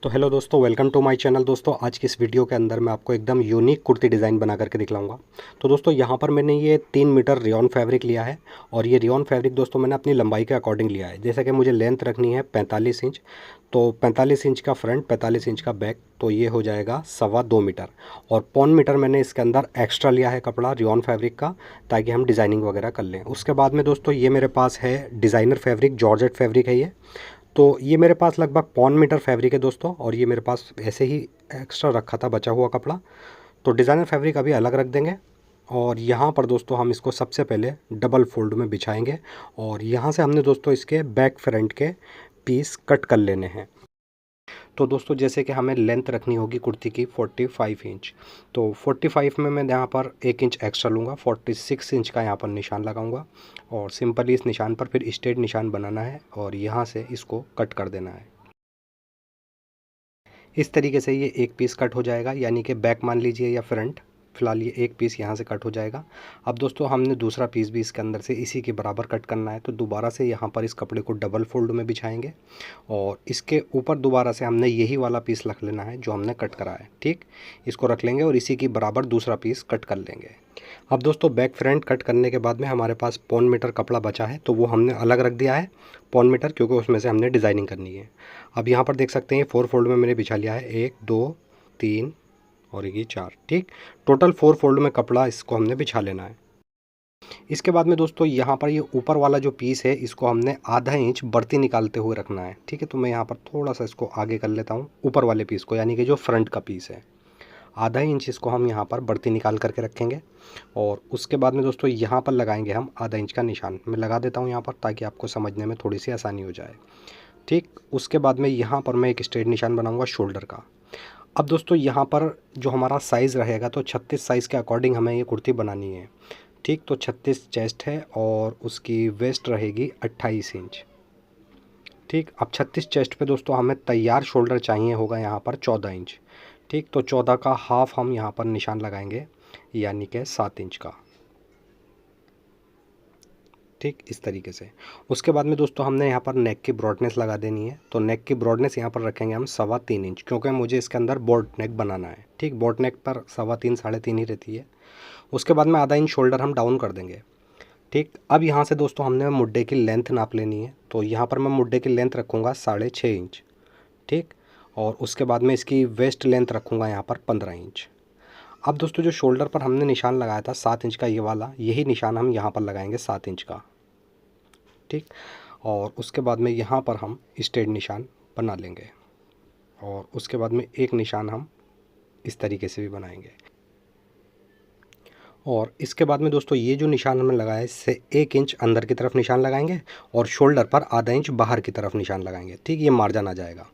तो हेलो दोस्तों, welcome to my channel. दोस्तों आज की इस वीडियो के अंदर मैं आपको एकदम यूनिक कुर्ती डिज़ाइन बना करके दिखलाऊंगा। तो दोस्तों यहाँ पर मैंने ये 3 मीटर रेयॉन फैब्रिक लिया है और ये रेयॉन फैब्रिक दोस्तों मैंने अपनी लंबाई के अकॉर्डिंग लिया है। जैसे कि मुझे लेंथ रखनी है 45 इंच, तो 45 इंच का फ्रंट, 45 इंच का बैक, तो ये हो जाएगा 2.25 मीटर। और पौन मीटर मैंने इसके अंदर एक्स्ट्रा लिया है कपड़ा रेयॉन फैब्रिक का, ताकि हम डिज़ाइनिंग वगैरह कर लें। उसके बाद में दोस्तों ये मेरे पास है डिज़ाइनर फैब्रिक, जॉर्जेट फैब्रिक है ये। तो ये मेरे पास लगभग पौन मीटर फैब्रिक है दोस्तों, और ये मेरे पास ऐसे ही एक्स्ट्रा रखा था बचा हुआ कपड़ा। तो डिज़ाइनर फैब्रिक अभी अलग रख देंगे और यहाँ पर दोस्तों हम इसको सबसे पहले डबल फोल्ड में बिछाएंगे और यहाँ से हमने दोस्तों इसके बैक फ्रंट के पीस कट कर लेने हैं। तो दोस्तों जैसे कि हमें लेंथ रखनी होगी कुर्ती की 45 इंच, तो 45 में मैं यहाँ पर 1 इंच एक्स्ट्रा लूँगा, 46 इंच का यहाँ पर निशान लगाऊंगा और सिंपली इस निशान पर फिर स्ट्रेट निशान बनाना है और यहाँ से इसको कट कर देना है। इस तरीके से ये एक पीस कट हो जाएगा, यानी कि बैक मान लीजिए या फ्रंट, फिलहाल ये एक पीस यहाँ से कट हो जाएगा। अब दोस्तों हमने दूसरा पीस भी इसके अंदर से इसी के बराबर कट करना है, तो दोबारा से यहाँ पर इस कपड़े को डबल फोल्ड में बिछाएंगे और इसके ऊपर दोबारा से हमने यही वाला पीस रख लेना है जो हमने कट करा है। ठीक, इसको रख लेंगे और इसी के बराबर दूसरा पीस कट कर लेंगे। अब दोस्तों बैक फ्रंट कट करने के बाद में हमारे पास पौन मीटर कपड़ा बचा है, तो वो हमने अलग रख दिया है पौन मीटर, क्योंकि उसमें से हमने डिज़ाइनिंग करनी है। अब यहाँ पर देख सकते हैं 4 फोल्ड में मैंने बिछा लिया है, 1 2 3 और ये 4। ठीक, टोटल 4 फोल्ड में कपड़ा इसको हमने बिछा लेना है। इसके बाद में दोस्तों यहाँ पर ये ऊपर वाला जो पीस है इसको हमने आधा इंच बढ़ती निकालते हुए रखना है। ठीक है, तो मैं यहाँ पर थोड़ा सा इसको आगे कर लेता हूँ ऊपर वाले पीस को, यानी कि जो फ्रंट का पीस है, आधा इंच इसको हम यहाँ पर बढ़ती निकाल करके रखेंगे और उसके बाद में दोस्तों यहाँ पर लगाएंगे हम आधा इंच का निशान। मैं लगा देता हूँ यहाँ पर ताकि आपको समझने में थोड़ी सी आसानी हो जाए। ठीक, उसके बाद में यहाँ पर मैं एक स्ट्रेट निशान बनाऊँगा शोल्डर का। अब दोस्तों यहाँ पर जो हमारा साइज़ रहेगा, तो 36 साइज़ के अकॉर्डिंग हमें ये कुर्ती बनानी है। ठीक, तो 36 चेस्ट है और उसकी वेस्ट रहेगी 28 इंच। ठीक, अब 36 चेस्ट पे दोस्तों हमें तैयार शोल्डर चाहिए होगा यहाँ पर 14 इंच। ठीक, तो 14 का हाफ हम यहाँ पर निशान लगाएंगे, यानी कि 7 इंच का। ठीक, इस तरीके से। उसके बाद में दोस्तों हमने यहाँ पर नेक की ब्रॉडनेस लगा देनी है, तो नेक की ब्रॉडनेस यहाँ पर रखेंगे हम 3.25 इंच, क्योंकि मुझे इसके अंदर बोट नेक बनाना है। ठीक, बोट नेक पर 3.25 3.5 ही रहती है। उसके बाद में आधा इंच शोल्डर हम डाउन कर देंगे। ठीक, अब यहाँ से दोस्तों हमने मुड्डे की लेंथ नाप लेनी है, तो यहाँ पर मैं मुड्डे की लेंथ रखूँगा 6.5 इंच। ठीक, और उसके बाद में इसकी वेस्ट लेंथ रखूँगा यहाँ पर 15 इंच। अब दोस्तों जो शोल्डर पर हमने निशान लगाया था 7 इंच का, ये वाला, यही निशान हम यहाँ पर लगाएंगे 7 इंच का। ठीक, और उसके बाद में यहाँ पर हम स्ट्रेट निशान बना लेंगे और उसके बाद में एक निशान हम इस तरीके से भी बनाएंगे। और इसके बाद में दोस्तों ये जो निशान हमने लगाया है इससे 1 इंच अंदर की तरफ निशान लगाएंगे और शोल्डर पर आधा इंच बाहर की तरफ निशान लगाएंगे। ठीक, ये मार्जिन आ जाएगा।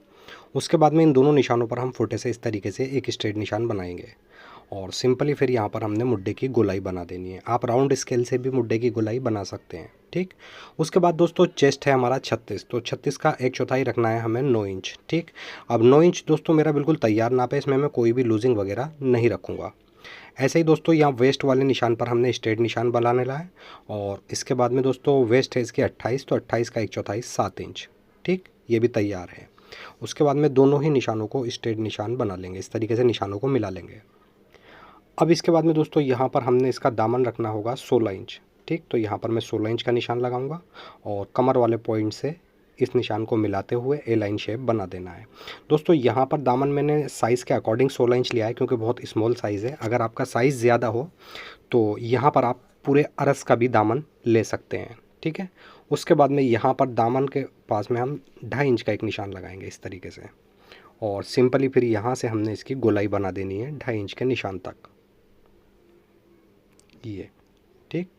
उसके बाद में इन दोनों निशानों पर हम फुटे से इस तरीके से एक स्ट्रेट निशान बनाएंगे और सिंपली फिर यहाँ पर हमने मुड्डे की गोलाई बना देनी है। आप राउंड स्केल से भी मुड्डे की गोलाई बना सकते हैं। ठीक, उसके बाद दोस्तों चेस्ट है हमारा 36, तो 36 का 1/4 रखना है हमें 9 इंच। ठीक, अब 9 इंच दोस्तों मेरा बिल्कुल तैयार नाप है, इसमें मैं कोई भी लूजिंग वगैरह नहीं रखूँगा। ऐसे ही दोस्तों यहाँ वेस्ट वाले निशान पर हमने स्ट्रेट निशान बनाने ला है और इसके बाद में दोस्तों वेस्ट है इसकी 28, तो 28 का 1/4 7 इंच। ठीक, ये भी तैयार है। उसके बाद में दोनों ही निशानों को स्ट्रेट निशान बना लेंगे, इस तरीके से निशानों को मिला लेंगे। अब इसके बाद में दोस्तों यहाँ पर हमने इसका दामन रखना होगा 16 इंच। ठीक, तो यहाँ पर मैं 16 इंच का निशान लगाऊंगा और कमर वाले पॉइंट से इस निशान को मिलाते हुए ए लाइन शेप बना देना है। दोस्तों यहाँ पर दामन मैंने साइज़ के अकॉर्डिंग 16 इंच लिया है, क्योंकि बहुत स्मॉल साइज़ है। अगर आपका साइज़ ज़्यादा हो तो यहाँ पर आप पूरे अरस का भी दामन ले सकते हैं। ठीक है, उसके बाद में यहाँ पर दामन के पास में हम 2.5 इंच का एक निशान लगाएंगे इस तरीके से और सिंपली फिर यहाँ से हमने इसकी गोलाई बना देनी है 2.5 इंच के निशान तक, ये। ठीक,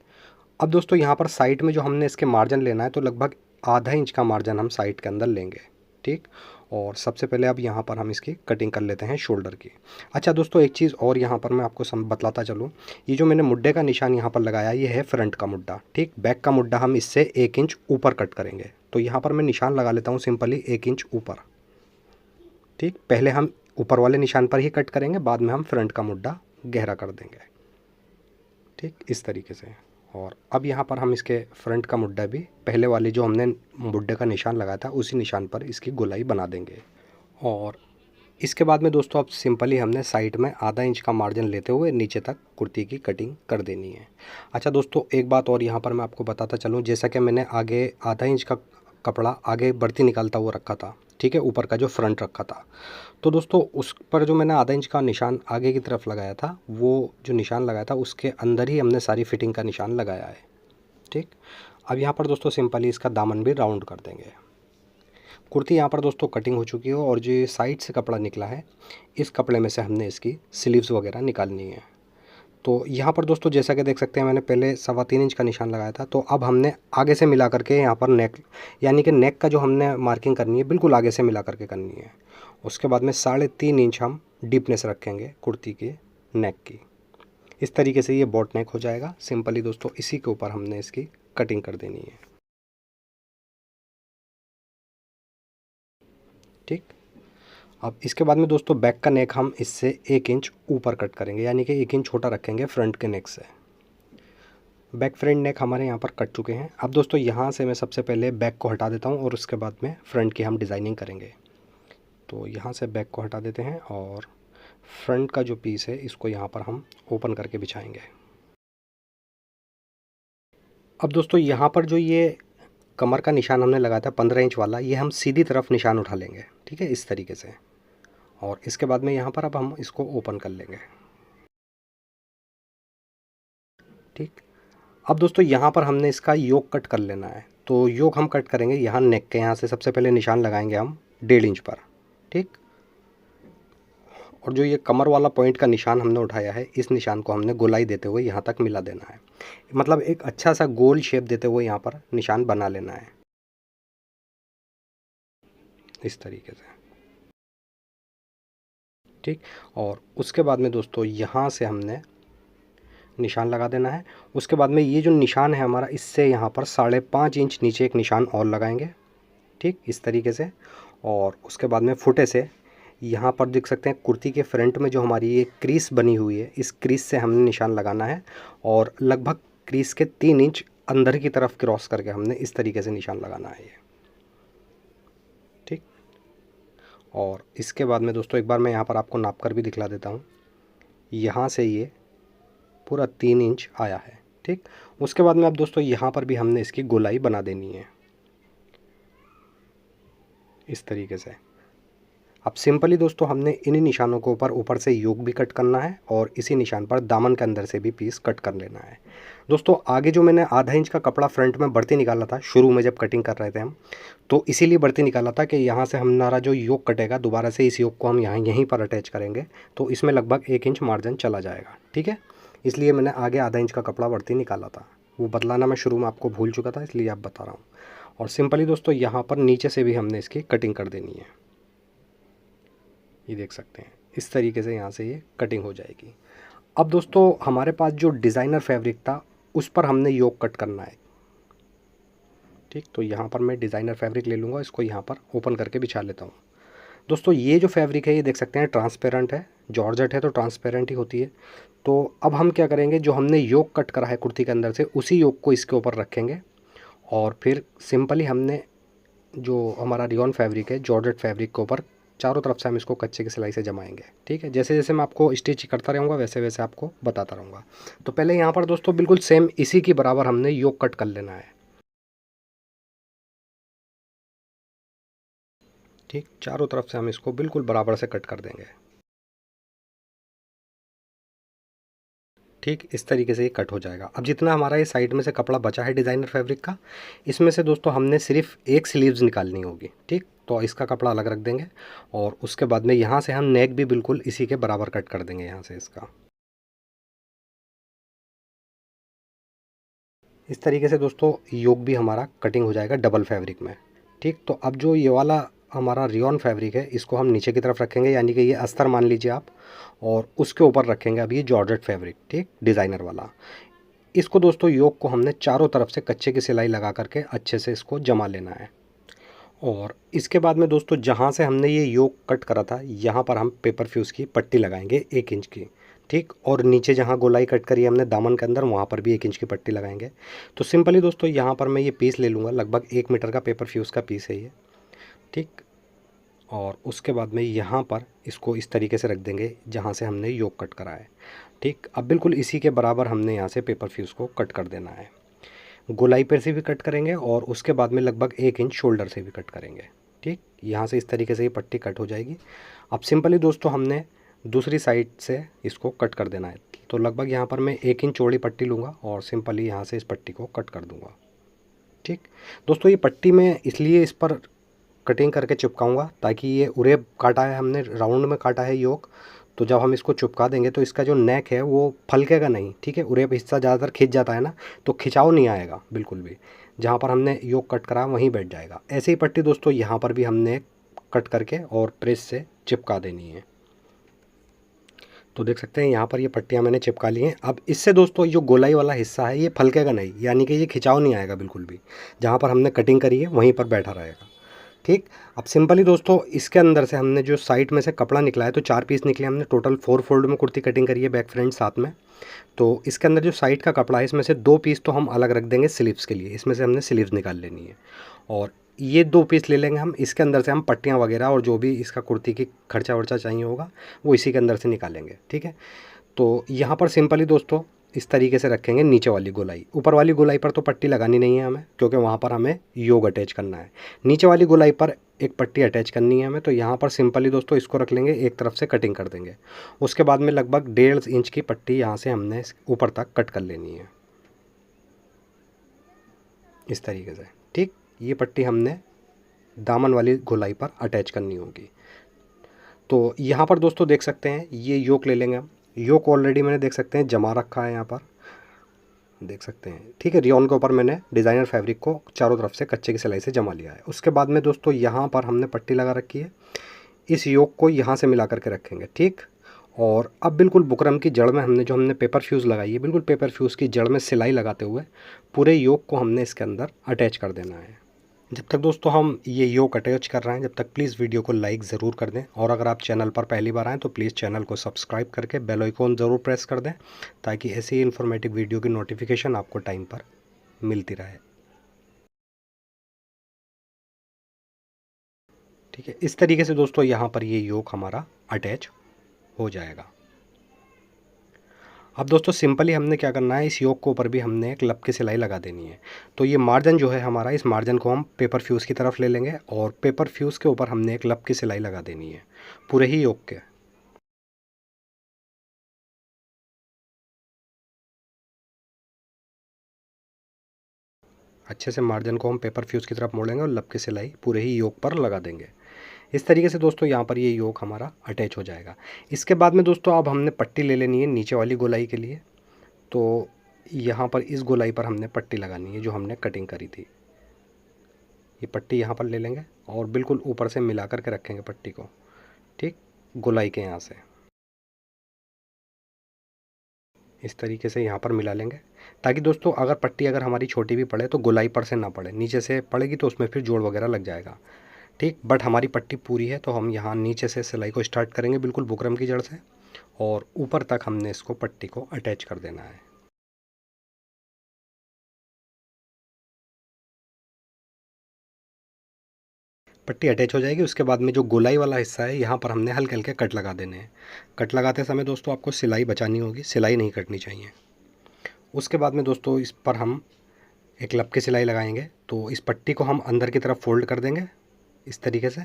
अब दोस्तों यहाँ पर साइड में जो हमने इसके मार्जिन लेना है, तो लगभग आधा इंच का मार्जिन हम साइड के अंदर लेंगे। ठीक, और सबसे पहले अब यहाँ पर हम इसकी कटिंग कर लेते हैं शोल्डर की। अच्छा दोस्तों एक चीज़ और यहाँ पर मैं आपको बतलाता चलूँ, ये जो मैंने मुड्डे का निशान यहाँ पर लगाया ये है फ्रंट का मुड्डा। ठीक, बैक का मुड्डा हम इससे 1 इंच ऊपर कट करेंगे, तो यहाँ पर मैं निशान लगा लेता हूँ सिंपली 1 इंच ऊपर। ठीक, पहले हम ऊपर वाले निशान पर ही कट करेंगे, बाद में हम फ्रंट का मुड्डा गहरा कर देंगे। ठीक, इस तरीके से। और अब यहाँ पर हम इसके फ्रंट का मुड्डा भी पहले वाले जो हमने मुड्डे का निशान लगाया था उसी निशान पर इसकी गोलाई बना देंगे और इसके बाद में दोस्तों अब सिंपली हमने साइड में आधा इंच का मार्जिन लेते हुए नीचे तक कुर्ती की कटिंग कर देनी है। अच्छा दोस्तों, एक बात और यहाँ पर मैं आपको बताता चलूँ, जैसा कि मैंने आगे आधा इंच का कपड़ा आगे बढ़ती निकालता हुआ रखा था, ठीक है, ऊपर का जो फ्रंट रखा था, तो दोस्तों उस पर जो मैंने आधा इंच का निशान आगे की तरफ लगाया था, वो जो निशान लगाया था उसके अंदर ही हमने सारी फिटिंग का निशान लगाया है। ठीक, अब यहाँ पर दोस्तों सिंपली इसका दामन भी राउंड कर देंगे। कुर्ती यहाँ पर दोस्तों कटिंग हो चुकी है और जो ये साइड से कपड़ा निकला है, इस कपड़े में से हमने इसकी स्लीव्स वगैरह निकालनी है। तो यहाँ पर दोस्तों जैसा कि देख सकते हैं, मैंने पहले 3.25 इंच का निशान लगाया था, तो अब हमने आगे से मिला करके यहाँ पर नेक, यानी कि नेक का जो हमने मार्किंग करनी है बिल्कुल आगे से मिला करके करनी है। उसके बाद में 3.5 इंच हम डीपनेस रखेंगे कुर्ती के नेक की। इस तरीके से ये बॉट नेक हो जाएगा। सिंपली दोस्तों इसी के ऊपर हमने इसकी कटिंग कर देनी है। ठीक, अब इसके बाद में दोस्तों बैक का नेक हम इससे 1 इंच ऊपर कट करेंगे, यानी कि 1 इंच छोटा रखेंगे फ्रंट के नेक से। बैक फ्रंट नेक हमारे यहाँ पर कट चुके हैं। अब दोस्तों यहाँ से मैं सबसे पहले बैक को हटा देता हूँ और उसके बाद में फ्रंट की हम डिज़ाइनिंग करेंगे। तो यहाँ से बैक को हटा देते हैं और फ्रंट का जो पीस है इसको यहाँ पर हम ओपन करके बिछाएंगे। अब दोस्तों यहाँ पर जो ये कमर का निशान हमने लगाया था 15 इंच वाला, ये हम सीधी तरफ निशान उठा लेंगे, ठीक है, इस तरीके से। और इसके बाद में यहाँ पर अब हम इसको ओपन कर लेंगे। ठीक, अब दोस्तों यहाँ पर हमने इसका योक कट कर लेना है। तो योक हम कट करेंगे यहाँ नेक के यहाँ से, सबसे पहले निशान लगाएंगे हम 1.5 इंच पर। ठीक, और जो ये कमर वाला पॉइंट का निशान हमने उठाया है, इस निशान को हमने गोलाई देते हुए यहाँ तक मिला देना है। मतलब एक अच्छा सा गोल शेप देते हुए यहाँ पर निशान बना लेना है, इस तरीके से। ठीक, और उसके बाद में दोस्तों यहाँ से हमने निशान लगा देना है। उसके बाद में ये जो निशान है हमारा, इससे यहाँ पर 5.5 इंच नीचे एक निशान और लगाएंगे। ठीक, इस तरीके से। और उसके बाद में फुटे से यहाँ पर देख सकते हैं कुर्ती के फ्रंट में जो हमारी ये क्रीज बनी हुई है, इस क्रीज से हमने निशान लगाना है और लगभग क्रीज के 3 इंच अंदर की तरफ क्रॉस करके हमने इस तरीके से निशान लगाना है ये। ठीक, और इसके बाद में दोस्तों एक बार मैं यहाँ पर आपको नाप कर भी दिखला देता हूँ। यहाँ से ये पूरा 3 इंच आया है। ठीक, उसके बाद में अब दोस्तों यहाँ पर भी हमने इसकी गोलाई बना देनी है, इस तरीके से। अब सिंपली दोस्तों हमने इन्हीं निशानों के ऊपर से योक भी कट करना है और इसी निशान पर दामन के अंदर से भी पीस कट कर लेना है। दोस्तों आगे जो मैंने आधा इंच का कपड़ा फ्रंट में बढ़ती निकाला था शुरू में जब कटिंग कर रहे थे हम, तो इसीलिए बढ़ती निकाला था कि यहाँ से हमारा जो योक कटेगा दोबारा से इस योक को हम यहीं पर अटैच करेंगे, तो इसमें लगभग 1 इंच मार्जिन चला जाएगा। ठीक है, इसलिए मैंने आगे आधा इंच का कपड़ा बढ़ती निकाला था। वो बतलाना मैं शुरू में आपको भूल चुका था, इसलिए आप बता रहा हूँ। और सिंपली दोस्तों यहाँ पर नीचे से भी हमने इसकी कटिंग कर देनी है। ये देख सकते हैं इस तरीके से यहाँ से ये कटिंग हो जाएगी। अब दोस्तों हमारे पास जो डिज़ाइनर फैब्रिक था उस पर हमने योक कट करना है। ठीक, तो यहाँ पर मैं डिज़ाइनर फैब्रिक ले लूँगा, इसको यहाँ पर ओपन करके बिछा लेता हूँ। दोस्तों ये जो फैब्रिक है ये देख सकते हैं ट्रांसपेरेंट है, जॉर्जेट है तो ट्रांसपेरेंट ही होती है। तो अब हम क्या करेंगे, जो हमने योक कट करा है कुर्ती के अंदर से, उसी योक को इसके ऊपर रखेंगे और फिर सिंपली हमने जो हमारा रियॉन फैब्रिक है जॉर्जेट फैब्रिक के ऊपर चारों तरफ से हम इसको कच्चे की सिलाई से जमाएंगे। ठीक है, जैसे जैसे मैं आपको स्टिच करता रहूँगा वैसे वैसे आपको बताता रहूँगा। तो पहले यहाँ पर दोस्तों बिल्कुल सेम इसी की बराबर हमने योक कट कर लेना है। ठीक, चारों तरफ से हम इसको बिल्कुल बराबर से कट कर देंगे। ठीक, इस तरीके से ये कट हो जाएगा। अब जितना हमारा ये साइड में से कपड़ा बचा है डिज़ाइनर फैब्रिक का, इसमें से दोस्तों हमने सिर्फ एक स्लीव्स निकालनी होगी। ठीक, तो इसका कपड़ा अलग रख देंगे और उसके बाद में यहाँ से हम नेक भी बिल्कुल इसी के बराबर कट कर देंगे यहाँ से इसका। इस तरीके से दोस्तों योक भी हमारा कटिंग हो जाएगा डबल फैब्रिक में। ठीक, तो अब जो ये वाला हमारा रियॉन फैब्रिक है इसको हम नीचे की तरफ रखेंगे, यानी कि ये अस्तर मान लीजिए आप, और उसके ऊपर रखेंगे अब ये जॉर्जेट फैब्रिक। ठीक, डिज़ाइनर वाला। इसको दोस्तों योक को हमने चारों तरफ से कच्चे की सिलाई लगा करके अच्छे से इसको जमा लेना है। और इसके बाद में दोस्तों जहाँ से हमने ये योक कट करा था यहाँ पर हम पेपर फ्यूज़ की पट्टी लगाएंगे 1 इंच की। ठीक, और नीचे जहाँ गोलाई कट करी हमने दामन के अंदर वहाँ पर भी 1 इंच की पट्टी लगाएंगे। तो सिंपली दोस्तों यहाँ पर मैं ये पीस ले लूँगा, लगभग 1 मीटर का पेपर फ्यूज़ का पीस है ये। ठीक, और उसके बाद में यहाँ पर इसको इस तरीके से रख देंगे जहाँ से हमने योक कट करा है। ठीक, अब बिल्कुल इसी के बराबर हमने यहाँ से पेपर फ्यूज़ को कट कर देना है। गोलाई पर से भी कट करेंगे और उसके बाद में लगभग 1 इंच शोल्डर से भी कट करेंगे। ठीक, यहाँ से इस तरीके से ये पट्टी कट हो जाएगी। अब सिंपली दोस्तों हमने दूसरी साइड से इसको कट कर देना है। तो लगभग यहाँ पर मैं 1 इंच चौड़ी पट्टी लूँगा और सिंपली यहाँ से इस पट्टी को कट कर दूँगा। ठीक दोस्तों, ये पट्टी मैं इसलिए इस पर कटिंग करके चिपकाऊंगा ताकि ये उरेब काटा है हमने, राउंड में काटा है योक, तो जब हम इसको चिपका देंगे तो इसका जो नेक है वो फलकेगा नहीं। ठीक है, उरेब हिस्सा ज़्यादातर खिंच जाता है ना, तो खिंचाव नहीं आएगा बिल्कुल भी। जहाँ पर हमने योक कट करा वहीं बैठ जाएगा। ऐसे ही पट्टी दोस्तों यहाँ पर भी हमने कट करके और प्रेस से चिपका देनी है। तो देख सकते हैं यहाँ पर ये पट्टियाँ मैंने चिपका ली हैं। अब इससे दोस्तों जो गोलाई वाला हिस्सा है ये फलकेगा नहीं, यानी कि ये खिंचाव नहीं आएगा बिल्कुल भी। जहाँ पर हमने कटिंग करी है वहीं पर बैठा रहेगा। ठीक, अब सिंपली दोस्तों इसके अंदर से हमने जो साइड में से कपड़ा निकला है, तो 4 पीस निकले हमने, टोटल 4 फोल्ड में कुर्ती कटिंग करी है बैक फ्रंट साथ में। तो इसके अंदर जो साइड का कपड़ा है इसमें से 2 पीस तो हम अलग रख देंगे स्लीव्स के लिए, इसमें से हमने स्लीव्स निकाल लेनी है। और ये 2 पीस ले लेंगे हम, इसके अंदर से हम पट्टियाँ वगैरह और जो भी इसका कुर्ती की खर्चा वर्चा चाहिए होगा वो इसी के अंदर से निकालेंगे। ठीक है, तो यहाँ पर सिंपली दोस्तों इस तरीके से रखेंगे नीचे वाली गोलाई। ऊपर वाली गोलाई पर तो पट्टी लगानी नहीं है हमें, क्योंकि वहाँ पर हमें योग अटैच करना है। नीचे वाली गोलाई पर एक पट्टी अटैच करनी है हमें, तो यहाँ पर सिंपली दोस्तों इसको रख लेंगे, एक तरफ से कटिंग कर देंगे। उसके बाद में लगभग 1.5 इंच की पट्टी यहाँ से हमने ऊपर तक कट कर लेनी है इस तरीके से। ठीक, ये पट्टी हमने दामन वाली गोलाई पर अटैच करनी होगी। तो यहाँ पर दोस्तों देख सकते हैं ये योक ले लेंगे हम। योक ऑलरेडी मैंने देख सकते हैं जमा रखा है यहाँ पर, देख सकते हैं। ठीक है, रियोन के ऊपर मैंने डिज़ाइनर फैब्रिक को चारों तरफ से कच्चे की सिलाई से जमा लिया है। उसके बाद में दोस्तों यहाँ पर हमने पट्टी लगा रखी है, इस योक को यहाँ से मिला करके रखेंगे। ठीक, और अब बिल्कुल बुकरम की जड़ में हमने पेपर फ्यूज़ लगाई है, बिल्कुल पेपर फ्यूज़ की जड़ में सिलाई लगाते हुए पूरे योक को हमने इसके अंदर अटैच कर देना है। जब तक दोस्तों हम ये योक अटैच कर रहे हैं, जब तक प्लीज़ वीडियो को लाइक ज़रूर कर दें, और अगर आप चैनल पर पहली बार आएँ तो प्लीज़ चैनल को सब्सक्राइब करके बेल आइकॉन ज़रूर प्रेस कर दें, ताकि ऐसी ही इन्फॉर्मेटिव वीडियो की नोटिफिकेशन आपको टाइम पर मिलती रहे। ठीक है, इस तरीके से दोस्तों यहाँ पर ये योक हमारा अटैच हो जाएगा। अब दोस्तों सिंपली हमने क्या करना है, इस योक के ऊपर भी हमने एक लब की सिलाई लगा देनी है। तो ये मार्जिन जो है हमारा, इस मार्जिन को हम पेपर फ्यूज़ की तरफ ले लेंगे और पेपर फ्यूज़ के ऊपर हमने एक लब की सिलाई लगा देनी है पूरे ही योक के। अच्छे से मार्जिन को हम पेपर फ्यूज़ की तरफ मोड़ेंगे और लब की सिलाई पूरे ही योक पर लगा देंगे। इस तरीके से दोस्तों यहाँ पर ये योक हमारा अटैच हो जाएगा। इसके बाद में दोस्तों अब हमने पट्टी ले लेनी है नीचे वाली गोलाई के लिए। तो यहाँ पर इस गोलाई पर हमने पट्टी लगानी है जो हमने कटिंग करी थी। ये पट्टी यहाँ पर ले लेंगे और बिल्कुल ऊपर से मिला करके रखेंगे पट्टी को। ठीक, गोलाई के यहाँ से इस तरीके से यहाँ पर मिला लेंगे, ताकि दोस्तों अगर पट्टी अगर हमारी छोटी भी पड़े तो गोलाई पर से ना पड़े, नीचे से पड़ेगी तो उसमें फिर जोड़ वगैरह लग जाएगा। ठीक, बट हमारी पट्टी पूरी है तो हम यहाँ नीचे से सिलाई को स्टार्ट करेंगे बिल्कुल बुकरम की जड़ से, और ऊपर तक हमने इसको पट्टी को अटैच कर देना है। पट्टी अटैच हो जाएगी। उसके बाद में जो गोलाई वाला हिस्सा है यहाँ पर हमने हल्के हल्के कट लगा देने हैं। कट लगाते समय दोस्तों आपको सिलाई बचानी होगी, सिलाई नहीं कटनी चाहिए। उसके बाद में दोस्तों इस पर हम एक लब की सिलाई लगाएंगे। तो इस पट्टी को हम अंदर की तरफ फोल्ड कर देंगे इस तरीके से,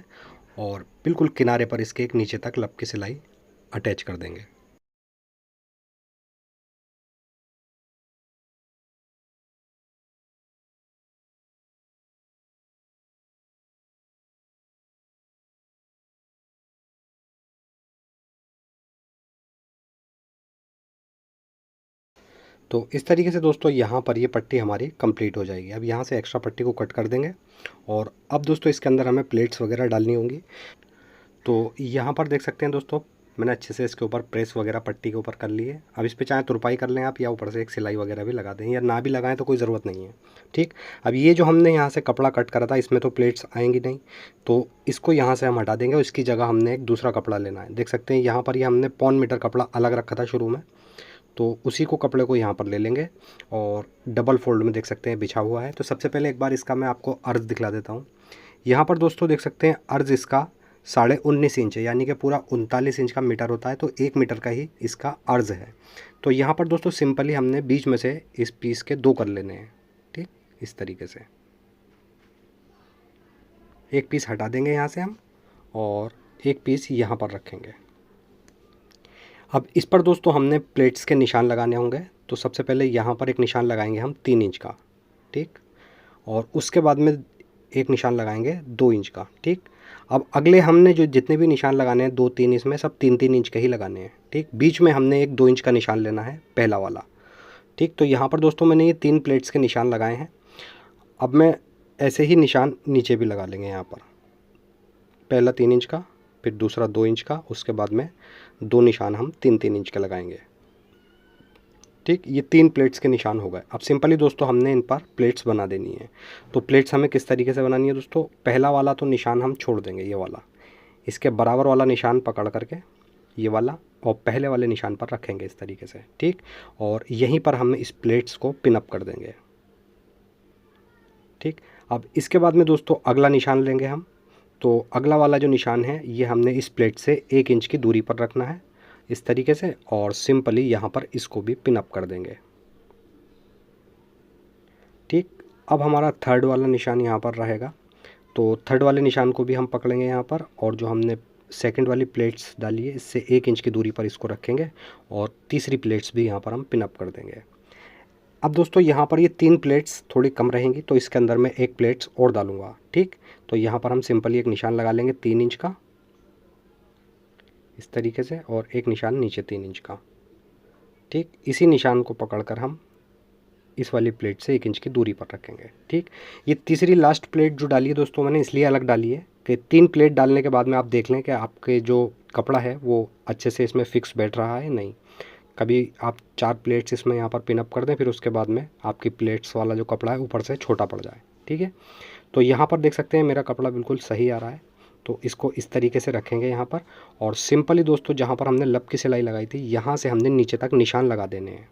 और बिल्कुल किनारे पर इसके एक नीचे तक लब की सिलाई अटैच कर देंगे। तो इस तरीके से दोस्तों यहाँ पर ये पट्टी हमारी कंप्लीट हो जाएगी। अब यहाँ से एक्स्ट्रा पट्टी को कट कर देंगे, और अब दोस्तों इसके अंदर हमें प्लेट्स वगैरह डालनी होंगी। तो यहाँ पर देख सकते हैं दोस्तों मैंने अच्छे से इसके ऊपर प्रेस वगैरह पट्टी के ऊपर कर ली है। अब इस पे चाहे तुरपाई कर लें आप, या ऊपर से एक सिलाई वगैरह भी लगा दें, या ना भी लगाएं तो कोई ज़रूरत नहीं है। ठीक, अब ये जो हमने यहाँ से कपड़ा कट करा था इसमें तो प्लेट्स आएंगी नहीं, तो इसको यहाँ से हम हटा देंगे और इसकी जगह हमने एक दूसरा कपड़ा लेना है। देख सकते हैं यहाँ पर ये हमने 1.25 मीटर कपड़ा अलग रखा था शुरू में, तो उसी को कपड़े को यहाँ पर ले लेंगे और डबल फोल्ड में देख सकते हैं बिछा हुआ है। तो सबसे पहले एक बार इसका मैं आपको अर्ज दिखला देता हूँ। यहाँ पर दोस्तों देख सकते हैं अर्ज इसका 19.5 इंच है, यानी कि पूरा 39 इंच का मीटर होता है, तो 1 मीटर का ही इसका अर्ज़ है। तो यहाँ पर दोस्तों सिंपली हमने बीच में से इस पीस के 2 कर लेने हैं। ठीक, इस तरीके से एक पीस हटा देंगे यहाँ से हम, और एक पीस यहाँ पर रखेंगे। अब इस पर दोस्तों हमने प्लेट्स के निशान लगाने होंगे। तो सबसे पहले यहाँ पर एक निशान लगाएंगे हम 3 इंच का। ठीक, और उसके बाद में एक निशान लगाएंगे 2 इंच का। ठीक, अब अगले हमने जो जितने भी निशान लगाने हैं 2-3, इसमें सब 3-3 इंच के ही लगाने हैं। ठीक, बीच में हमने एक 2 इंच का निशान लेना है, पहला वाला। ठीक, तो यहाँ पर दोस्तों मैंने ये 3 प्लेट्स के निशान लगाए हैं। अब मैं ऐसे ही निशान नीचे भी लगा लेंगे। यहाँ पर पहला 3 इंच का, फिर दूसरा 2 इंच का, उसके बाद में 2 निशान हम 3-3 इंच के लगाएंगे। ठीक, ये 3 प्लेट्स के निशान हो गए। अब सिंपली दोस्तों हमने इन पर प्लेट्स बना देनी है। तो प्लेट्स हमें किस तरीके से बनानी है दोस्तों, पहला वाला तो निशान हम छोड़ देंगे, ये वाला, इसके बराबर वाला निशान पकड़ करके ये वाला और पहले वाले निशान पर रखेंगे इस तरीके से। ठीक, और यहीं पर हम इस प्लेट्स को पिन अप कर देंगे। ठीक, अब इसके बाद में दोस्तों अगला निशान लेंगे हम। तो अगला वाला जो निशान है ये हमने इस प्लेट से 1 इंच की दूरी पर रखना है इस तरीके से, और सिंपली यहाँ पर इसको भी पिन अप कर देंगे। ठीक, अब हमारा थर्ड वाला निशान यहाँ पर रहेगा। तो थर्ड वाले निशान को भी हम पकड़ेंगे यहाँ पर, और जो हमने सेकंड वाली प्लेट्स डाली है इससे 1 इंच की दूरी पर इसको रखेंगे, और तीसरी प्लेट्स भी यहाँ पर हम पिन अप कर देंगे। अब दोस्तों यहाँ पर ये 3 प्लेट्स थोड़ी कम रहेंगी, तो इसके अंदर मैं एक प्लेट्स और डालूँगा। ठीक, तो यहाँ पर हम सिंपली एक निशान लगा लेंगे 3 इंच का इस तरीके से, और एक निशान नीचे 3 इंच का। ठीक, इसी निशान को पकड़कर हम इस वाली प्लेट से 1 इंच की दूरी पर रखेंगे। ठीक, ये तीसरी लास्ट प्लेट जो डाली है दोस्तों मैंने इसलिए अलग डाली है कि 3 प्लेट डालने के बाद में आप देख लें कि आपके जो कपड़ा है वो अच्छे से इसमें फिक्स बैठ रहा है नहीं। कभी आप 4 प्लेट्स इसमें यहाँ पर पिन अप कर दें, फिर उसके बाद में आपकी प्लेट्स वाला जो कपड़ा है ऊपर से छोटा पड़ जाए। ठीक है, तो यहाँ पर देख सकते हैं मेरा कपड़ा बिल्कुल सही आ रहा है। तो इसको इस तरीके से रखेंगे यहाँ पर, और सिंपली दोस्तों जहाँ पर हमने लब की सिलाई लगाई थी यहाँ से हमने नीचे तक निशान लगा देने हैं।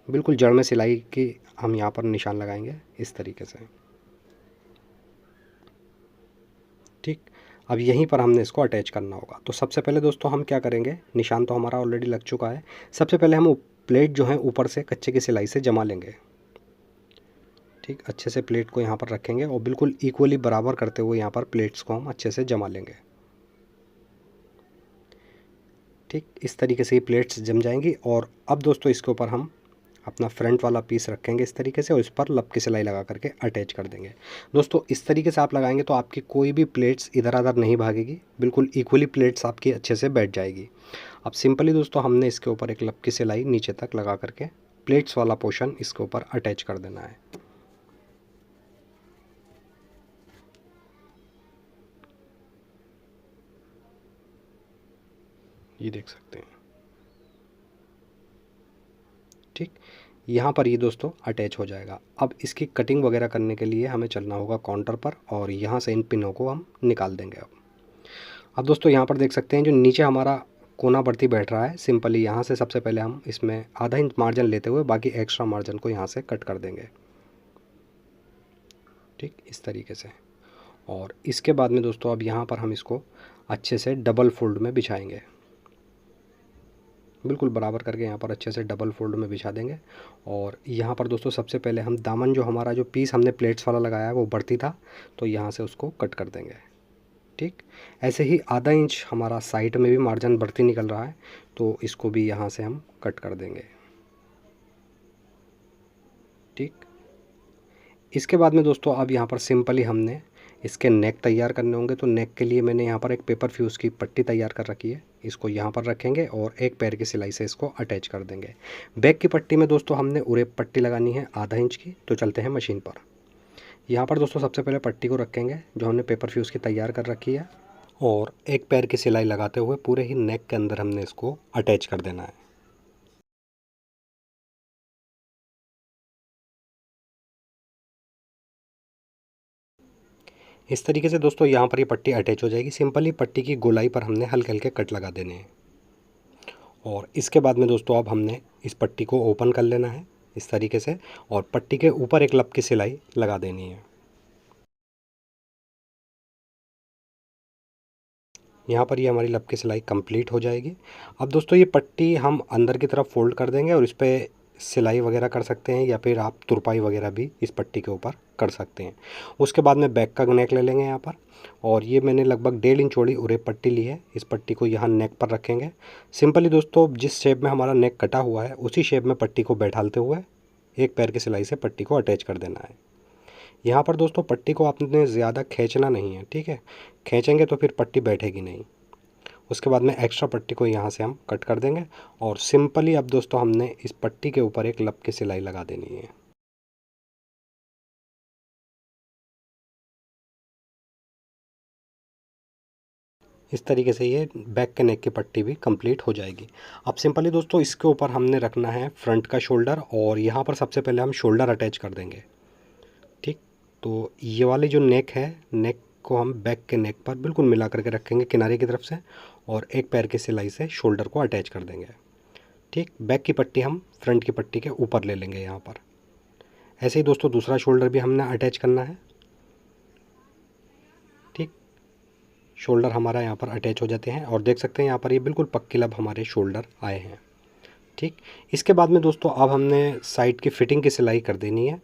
बिल्कुल जड़ में सिलाई की हम यहाँ पर निशान लगाएंगे इस तरीके से। ठीक, अब यहीं पर हमने इसको अटैच करना होगा। तो सबसे पहले दोस्तों हम क्या करेंगे, निशान तो हमारा ऑलरेडी लग चुका है। सबसे पहले हम प्लेट जो है ऊपर से कच्चे की सिलाई से जमा लेंगे। ठीक, अच्छे से प्लेट को यहाँ पर रखेंगे और बिल्कुल इक्वली बराबर करते हुए यहाँ पर प्लेट्स को हम अच्छे से जमा लेंगे। ठीक, इस तरीके से ये प्लेट्स जम जाएंगी। और अब दोस्तों इसके ऊपर हम अपना फ्रंट वाला पीस रखेंगे इस तरीके से, और इस पर लब की सिलाई लगा करके अटैच कर देंगे। दोस्तों इस तरीके से आप लगाएंगे तो आपकी कोई भी प्लेट्स इधर उधर नहीं भागेगी, बिल्कुल इक्वली प्लेट्स आपकी अच्छे से बैठ जाएगी। अब सिंपली दोस्तों हमने इसके ऊपर एक लब की सिलाई नीचे तक लगा करके प्लेट्स वाला पोर्शन इसके ऊपर अटैच कर देना है। ये देख सकते हैं। ठीक, यहाँ पर ये दोस्तों अटैच हो जाएगा। अब इसकी कटिंग वगैरह करने के लिए हमें चलना होगा काउंटर पर, और यहाँ से इन पिनों को हम निकाल देंगे। अब दोस्तों यहाँ पर देख सकते हैं जो नीचे हमारा कोना बढ़ती बैठ रहा है, सिंपली यहाँ से सबसे पहले हम इसमें आधा इंच मार्जिन लेते हुए बाकी एक्स्ट्रा मार्जिन को यहाँ से कट कर देंगे। ठीक, इस तरीके से। और इसके बाद में दोस्तों अब यहाँ पर हम इसको अच्छे से डबल फोल्ड में बिछाएंगे, बिल्कुल बराबर करके यहाँ पर अच्छे से डबल फोल्ड में बिछा देंगे। और यहाँ पर दोस्तों सबसे पहले हम दामन जो हमारा जो पीस हमने प्लेट्स वाला लगाया है वो बढ़ती था, तो यहाँ से उसको कट कर देंगे। ठीक, ऐसे ही आधा इंच हमारा साइड में भी मार्जिन बढ़ती निकल रहा है, तो इसको भी यहाँ से हम कट कर देंगे। ठीक, इसके बाद में दोस्तों अब यहाँ पर सिंपली हमने इसके नेक तैयार करने होंगे। तो नेक के लिए मैंने यहाँ पर एक पेपर फ्यूज़ की पट्टी तैयार कर रखी है, इसको यहाँ पर रखेंगे और एक पैर की सिलाई से इसको अटैच कर देंगे। बैक की पट्टी में दोस्तों हमने उरे पट्टी लगानी है आधा इंच की। तो चलते हैं मशीन पर। यहाँ पर दोस्तों सबसे पहले पट्टी को रखेंगे जो हमने पेपर फ्यूज़ की तैयार कर रखी है, और एक पैर की सिलाई लगाते हुए पूरे ही नेक के अंदर हमने इसको अटैच कर देना है। इस तरीके से दोस्तों यहाँ पर ये पट्टी अटैच हो जाएगी। सिंपली पट्टी की गोलाई पर हमने हल्के हल्के कट लगा देने हैं, और इसके बाद में दोस्तों अब हमने इस पट्टी को ओपन कर लेना है इस तरीके से, और पट्टी के ऊपर एक लब की सिलाई लगा देनी है। यहाँ पर ये हमारी लब की सिलाई कंप्लीट हो जाएगी। अब दोस्तों ये पट्टी हम अंदर की तरफ फोल्ड कर देंगे और इस पर सिलाई वगैरह कर सकते हैं या फिर आप तुरपाई वगैरह भी इस पट्टी के ऊपर कर सकते हैं। उसके बाद में बैक का नेक ले लेंगे यहाँ पर, और ये मैंने लगभग 1.5 इंच चौड़ी उरेप पट्टी ली है। इस पट्टी को यहाँ नेक पर रखेंगे। सिंपली दोस्तों जिस शेप में हमारा नेक कटा हुआ है उसी शेप में पट्टी को बैठालते हुए एक पैर की सिलाई से पट्टी को अटैच कर देना है। यहाँ पर दोस्तों पट्टी को आपने ज़्यादा खींचना नहीं है, ठीक है, खींचेंगे तो फिर पट्टी बैठेगी नहीं। उसके बाद में एक्स्ट्रा पट्टी को यहाँ से हम कट कर देंगे और सिंपली अब दोस्तों हमने इस पट्टी के ऊपर एक लब की सिलाई लगा देनी है। इस तरीके से ये बैक के नेक की पट्टी भी कंप्लीट हो जाएगी। अब सिंपली दोस्तों इसके ऊपर हमने रखना है फ्रंट का शोल्डर, और यहाँ पर सबसे पहले हम शोल्डर अटैच कर देंगे। ठीक, तो ये वाली जो नेक है, नेक को हम बैक के नेक पर बिल्कुल मिला करके रखेंगे किनारे की तरफ से, और एक पैर की सिलाई से शोल्डर को अटैच कर देंगे। ठीक, बैक की पट्टी हम फ्रंट की पट्टी के ऊपर ले लेंगे यहाँ पर। ऐसे ही दोस्तों दूसरा शोल्डर भी हमने अटैच करना है। ठीक, शोल्डर हमारा यहाँ पर अटैच हो जाते हैं और देख सकते हैं यहाँ पर ये बिल्कुल पक्की लब हमारे शोल्डर आए हैं। ठीक, इसके बाद में दोस्तों अब हमने साइड की फिटिंग की सिलाई कर देनी है।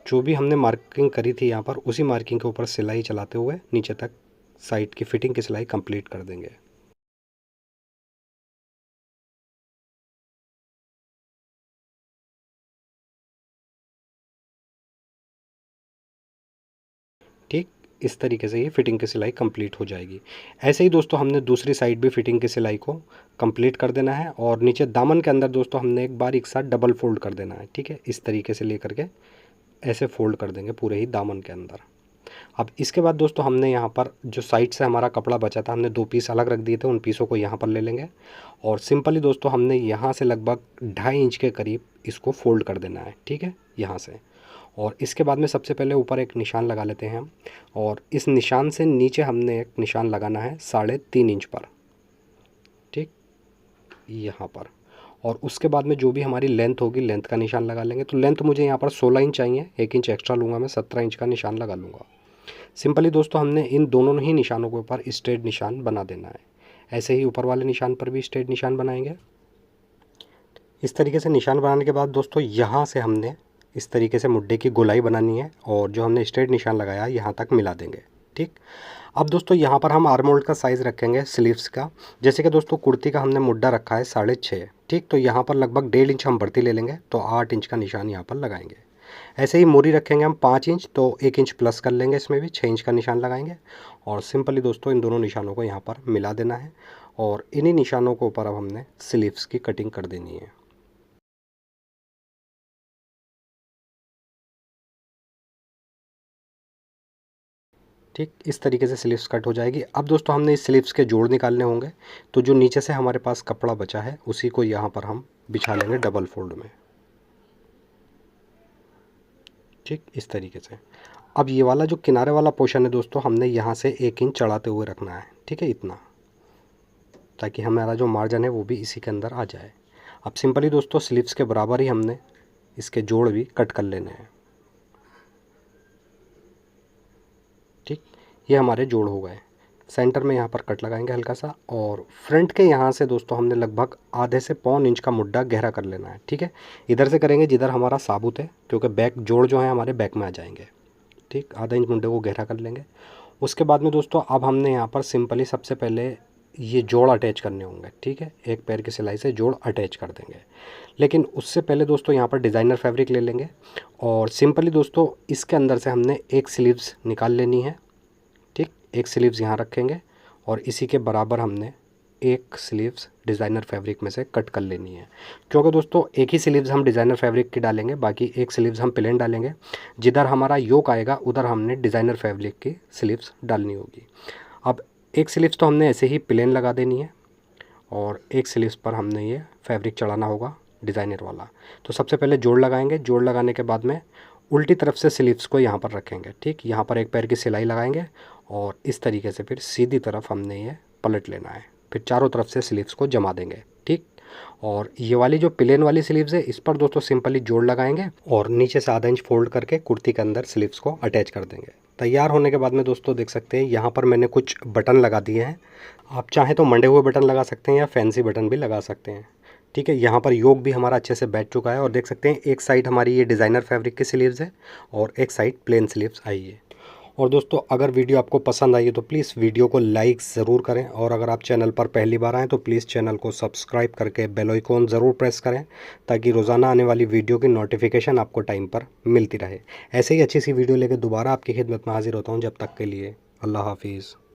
जो भी हमने मार्किंग करी थी यहाँ पर उसी मार्किंग के ऊपर सिलाई चलाते हुए नीचे तक साइड की फिटिंग की सिलाई कंप्लीट कर देंगे। ठीक, इस तरीके से ये फिटिंग की सिलाई कंप्लीट हो जाएगी। ऐसे ही दोस्तों हमने दूसरी साइड भी फिटिंग की सिलाई को कंप्लीट कर देना है, और नीचे दामन के अंदर दोस्तों हमने एक बार एक साथ डबल फोल्ड कर देना है। ठीक है, इस तरीके से लेकर के ऐसे फोल्ड कर देंगे पूरे ही दामन के अंदर। अब इसके बाद दोस्तों हमने यहाँ पर जो साइड से हमारा कपड़ा बचा था, हमने 2 पीस अलग रख दिए थे, उन पीसों को यहाँ पर ले लेंगे और सिंपली दोस्तों हमने यहाँ से लगभग 2.5 इंच के करीब इसको फोल्ड कर देना है। ठीक है, यहाँ से, और इसके बाद में सबसे पहले ऊपर एक निशान लगा लेते हैं हम, और इस निशान से नीचे हमने एक निशान लगाना है 3.5 इंच पर। ठीक, यहाँ पर, और उसके बाद में जो भी हमारी लेंथ होगी लेंथ का निशान लगा लेंगे। तो लेंथ मुझे यहाँ पर 16 इंच चाहिए, 1 इंच एक्स्ट्रा लूँगा मैं, 17 इंच का निशान लगा लूँगा। सिंपली दोस्तों हमने इन दोनों ही निशानों के ऊपर स्ट्रेट निशान बना देना है। ऐसे ही ऊपर वाले निशान पर भी स्ट्रेट निशान बनाएंगे। इस तरीके से निशान बनाने के बाद दोस्तों यहाँ से हमने इस तरीके से मुड्ढे की गोलाई बनानी है, और जो हमने स्ट्रेट निशान लगाया यहाँ तक मिला देंगे। ठीक, अब दोस्तों यहाँ पर हम आर्म होल्ड का साइज़ रखेंगे स्लीव्स का। जैसे कि दोस्तों कुर्ती का हमने मुड्ढा रखा है 6.5। ठीक, तो यहाँ पर लगभग 1.5 इंच हम बढ़ती ले लेंगे, तो 8 इंच का निशान यहाँ पर लगाएंगे। ऐसे ही मोरी रखेंगे हम 5 इंच, तो 1 इंच प्लस कर लेंगे, इसमें भी 6 इंच का निशान लगाएंगे, और सिंपली दोस्तों इन दोनों निशानों को यहाँ पर मिला देना है, और इन्हीं निशानों के ऊपर अब हमने स्लीव्स की कटिंग कर देनी है। ठीक, इस तरीके से स्लीव्स कट हो जाएगी। अब दोस्तों हमने इस स्लीव्स के जोड़ निकालने होंगे, तो जो नीचे से हमारे पास कपड़ा बचा है उसी को यहाँ पर हम बिछा लेंगे डबल फोल्ड में। ठीक, इस तरीके से। अब ये वाला जो किनारे वाला पोर्शन है दोस्तों, हमने यहाँ से 1 इंच चढ़ाते हुए रखना है। ठीक है, इतना, ताकि हमारा जो मार्जिन है वो भी इसी के अंदर आ जाए। अब सिंपली दोस्तों स्लीव्स के बराबर ही हमने इसके जोड़ भी कट कर लेने हैं। ठीक, ये हमारे जोड़ हो गए। सेंटर में यहाँ पर कट लगाएंगे हल्का सा, और फ्रंट के यहाँ से दोस्तों हमने लगभग आधे से 1.25 इंच का मुड्ढा गहरा कर लेना है। ठीक है, इधर से करेंगे जिधर हमारा साबुत है, क्योंकि बैक जोड़ जो है हमारे बैक में आ जाएंगे। ठीक, आधा इंच मुड्ढे को गहरा कर लेंगे। उसके बाद में दोस्तों अब हमने यहाँ पर सिंपली सबसे पहले ये जोड़ अटैच करने होंगे। ठीक है, एक पैर की सिलाई से जोड़ अटैच कर देंगे, लेकिन उससे पहले दोस्तों यहाँ पर डिज़ाइनर फैब्रिक ले लेंगे, और सिंपली दोस्तों इसके अंदर से हमने एक स्लीव्स निकाल लेनी है। ठीक, एक स्लीव्स यहाँ रखेंगे, और इसी के बराबर हमने एक स्लीव्स डिज़ाइनर फैब्रिक में से कट कर लेनी है, क्योंकि दोस्तों एक ही स्लीव्स हम डिज़ाइनर फैब्रिक की डालेंगे, बाकी एक स्लीव्स हम प्लेन डालेंगे। जिधर हमारा योक आएगा उधर हमने डिज़ाइनर फैब्रिक की स्लीव्स डालनी होगी। अब एक स्लीव्स तो हमने ऐसे ही प्लेन लगा देनी है, और एक स्लीव्स पर हमने ये फैब्रिक चढ़ाना होगा डिज़ाइनर वाला। तो सबसे पहले जोड़ लगाएंगे, जोड़ लगाने के बाद में उल्टी तरफ से स्लीव्स को यहाँ पर रखेंगे। ठीक, यहाँ पर एक पैर की सिलाई लगाएंगे, और इस तरीके से फिर सीधी तरफ हमने ये पलट लेना है, फिर चारों तरफ से स्लीव्स को जमा देंगे। ठीक, और ये वाली जो प्लेन वाली स्लीव्स है इस पर दोस्तों सिंपली जोड़ लगाएंगे, और नीचे से आधा इंच फोल्ड करके कुर्ती के अंदर स्लीव्स को अटैच कर देंगे। तैयार होने के बाद में दोस्तों देख सकते हैं यहाँ पर मैंने कुछ बटन लगा दिए हैं, आप चाहें तो मंडे हुए बटन लगा सकते हैं या फैंसी बटन भी लगा सकते हैं। ठीक है, यहाँ पर योग भी हमारा अच्छे से बैठ चुका है और देख सकते हैं एक साइड हमारी ये डिज़ाइनर फैब्रिक की स्लीव्स है और एक साइड प्लेन स्लीव्स आई है। और दोस्तों अगर वीडियो आपको पसंद आई है तो प्लीज़ वीडियो को लाइक ज़रूर करें, और अगर आप चैनल पर पहली बार आएँ तो प्लीज़ चैनल को सब्सक्राइब करके बेल आइकॉन ज़रूर प्रेस करें, ताकि रोज़ाना आने वाली वीडियो की नोटिफिकेशन आपको टाइम पर मिलती रहे। ऐसे ही अच्छी सी वीडियो लेकर दोबारा आपकी खिदमत में हाजिर होता हूँ, जब तक के लिए अल्लाह हाफिज़।